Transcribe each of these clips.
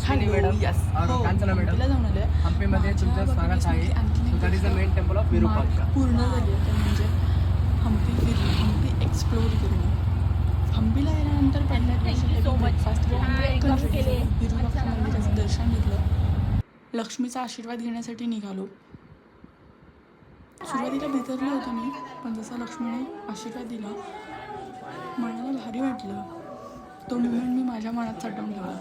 Ashwini madam और Kanchana madam जाऊन आले. हम्पीमध्ये तुमचं स्वागत आहे. That is the main temple of Virupaksha. पूर्ण झाली आहे म्हणजे हम्पी फिरली, हम्पी एक्सप्लोर केली. हम्पीला गेल्यानंतर पहिल्या दिवशी ब्रेकफास्ट विरूपाक्षा मंदिराचं दर्शन घेतलं. लक्ष्मीचा आशीर्वाद घेण्यासाठी निघालो. सुरुवातीला बिथरले होते मी, पण जसा लक्ष्मीने आशीर्वाद दिला मनाला भारी वाटलं. तो मुमेंट मी माझ्या मनात साठवून ठेवला.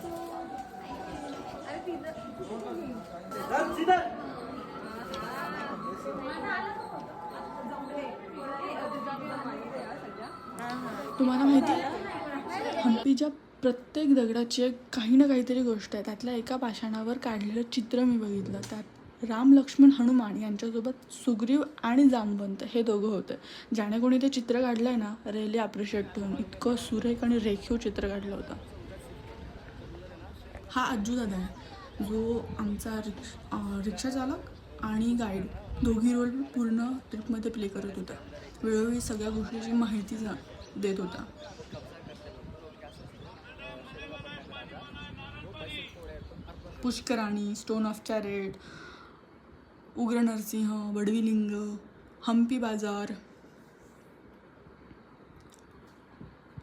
तुम्हाला माहिती आहे हम्पीच्या प्रत्येक दगडाची एक काही ना काहीतरी गोष्ट आहे. त्यातल्या एका पाषाणावर काढलेलं चित्र मी बघितलं. त्यात राम, लक्ष्मण, हनुमान यांच्यासोबत सुग्रीव आणि जामवंत हे दोघं होते. ज्याने कोणी ते चित्र काढलं आहे ना, रिअली अप्रिशिएट करून. इतकं सुरेख आणि रेखीव चित्र काढलं होतं. हा अज्जू दादा आहे जो आमचा रिक्षा चालक आणि गाईड दोघी रोल पूर्ण ट्रिपमध्ये प्ले करत होता. वेळोवेळी सगळ्या गोष्टीची माहिती देत होता. पुष्कराणी, स्टोन ऑफ चॅरेट, उग्र नरसिंह, वडविलिंग, हम्पी बाजार,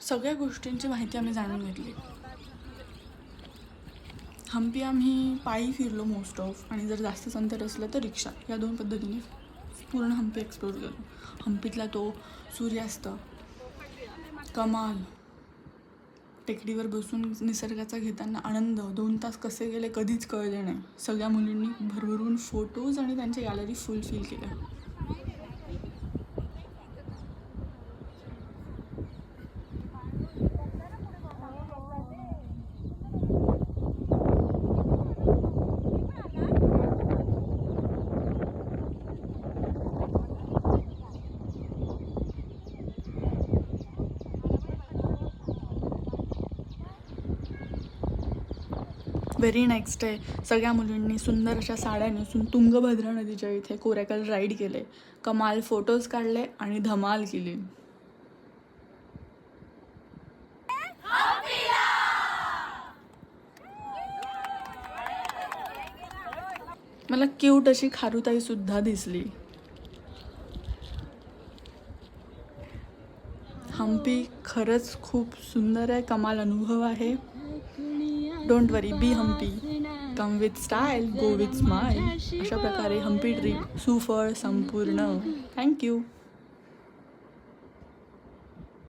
सगळ्या गोष्टींची माहिती आम्ही जाणून घेतली. हम्पी आम्ही पायी फिरलो मोस्ट ऑफ, आणि जर जास्तच अंतर असलं तर रिक्षा. या दोन पद्धतीने पूर्ण हम्पी एक्सप्लोर केलो. हम्पीतला तो सूर्यास्त कमाल, टेकडीवर बसून निसर्गाचा घेताना आनंद, 2 तास कसे गेले कधीच कळले नाही. सगळ्या मुलींनी भरभरून फोटोज आणि त्यांची गॅलरी फुल फिल केल्या. व्हेरी नेक्स्ट डे सगळ्या मुलींनी सुंदर अशा साड्या नेसून तुंगभद्रा नदीच्या इथे कोरॅकल राईड केले. कमाल फोटोज काढले आणि धमाल केली. मला क्यूट अशी खारुताई सुद्धा दिसली. हम्पी खरंच खूप सुंदर आहे, कमाल अनुभव आहे. Don't worry, be Hampi, come with style, go with smile. अशा प्रकारे हम्पी ट्रिप सुफळ संपूर्ण. थँक्यू.